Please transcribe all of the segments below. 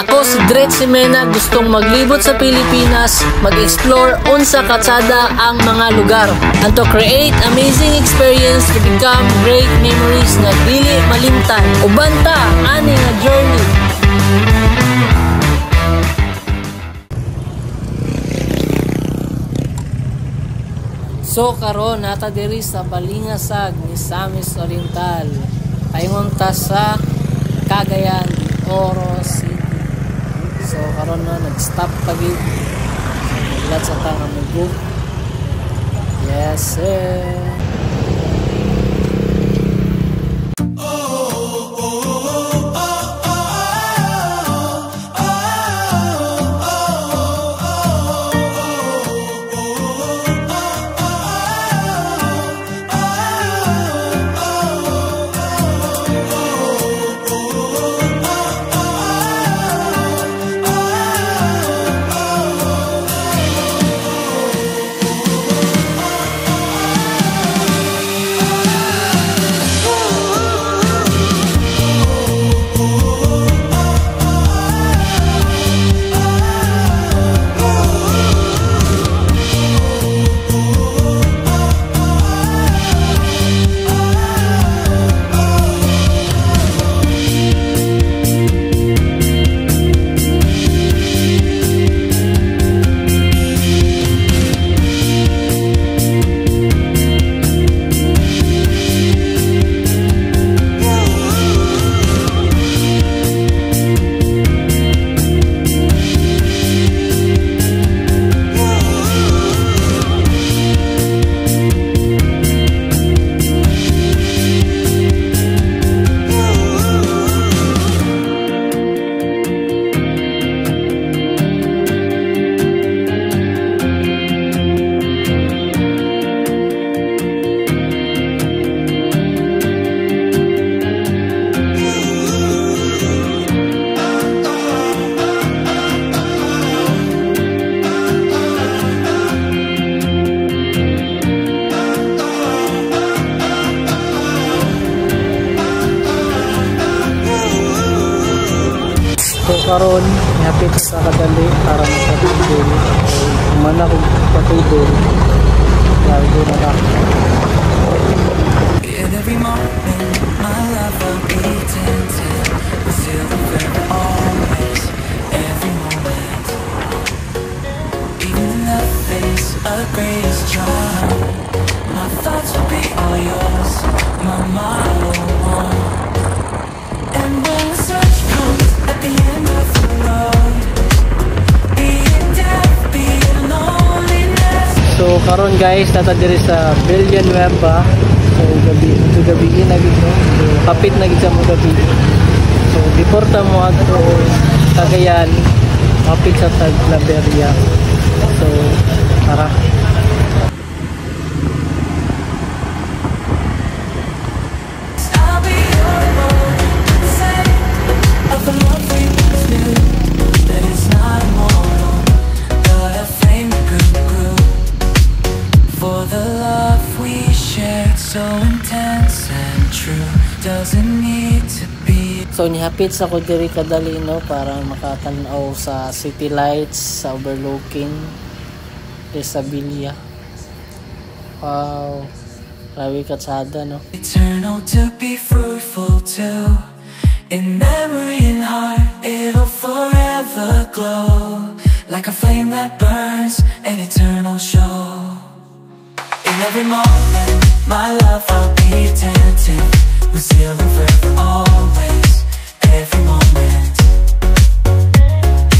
Ako si Dret Simena, gustong maglibot sa Pilipinas, mag-explore unsa katsada ang mga lugar, and to create amazing experience to become great memories na dili malimtan. Uban ta ani nga journey. So karon nata diri sa Balingasag, Misamis Oriental. Paingon ta sa Cagayan de Oro City. So karon na nag-stop pagid. Naglat sa tanga mo. Yes sir. So karon hapit sa kadali para makatudol. So humana kog patudol. Lalo na ka. In every moment, my love will be tinted with silver always, every moment. Even in the face of greatest charm, my thoughts will be all yours, my motto one. And when the search comes at the end of the road, be it death, be it loneliness. So karon guys, nata diri sa Villanueva. So gabi na gid no. So kapit na gid sa mga gabi. So deporta mo adto Cagayan, kapit sa Taglaberia. So tara. So nihapit sa ko diri kadali no para makatanaw sa city lights sa overlooking Resabilia. Wow, grabe katsada no. Eternal to be fruitful too. In memory and heart it'll forever glow, like a flame that burns, an eternal show. In every moment, my love I'll be tempted with silver forever always, every moment.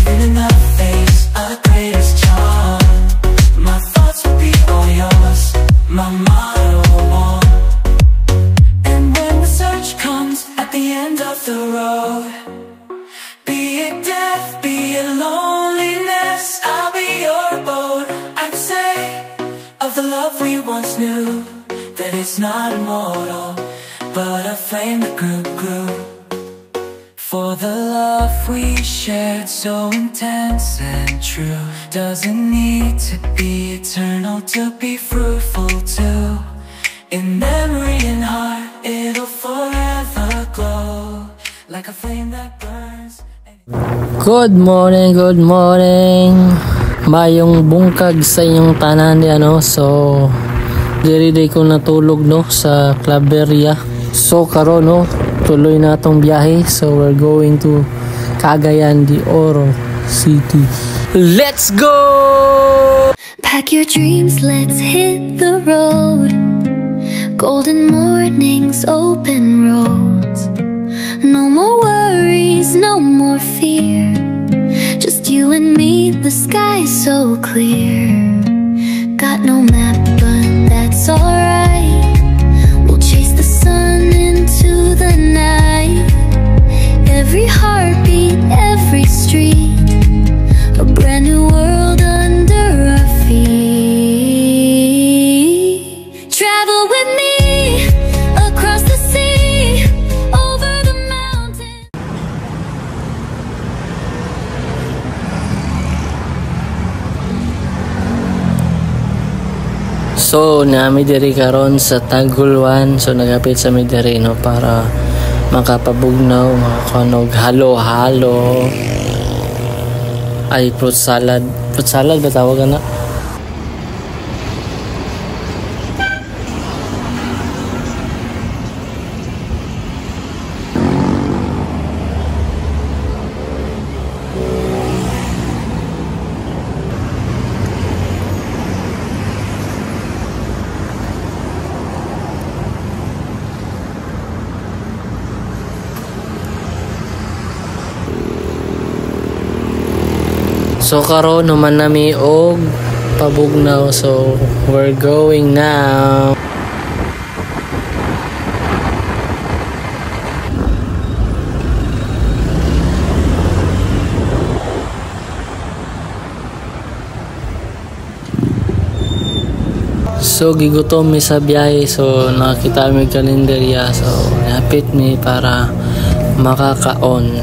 Even in the face of greatest charm, my thoughts will be all yours, my motto one. And when the search comes at the end of the road, be it death, be it loneliness, I'll be your boat. I'd say of the love we once knew, that it's not immortal, but a flame that grew. For the love we shared, so intense and true, doesn't need to be eternal to be fruitful too. In memory and heart, it'll forever glow, like a flame that burns. Good morning, good morning. Mayong bungkag sa inyong tanan di ano. So diri ko natulog no sa Claveria. So karon no tuloy na tong biyahe. So we're going to Cagayan de Oro City. Let's go! Pack your dreams, let's hit the road. Golden mornings, open roads. No more worries, no more fear. Just you and me, the sky so clear. Got no map, but that's alright. We'll chase the sun into the night. Every heartbeat, every street, a brand new world under our feet. Travel with me across the sea, over the mountain. So nami diri karon sa Taguluan. So nagapit sa mi diri no para makapabugnaw, makanog halo-halo. Ay, fruit salad. Fruit salad ba tawagan na? So karon naman nami og pabugnaw. So we're going now. So gigutom mi sa biyahe. So nakita mi kalendarya. So napit mi para makakaon.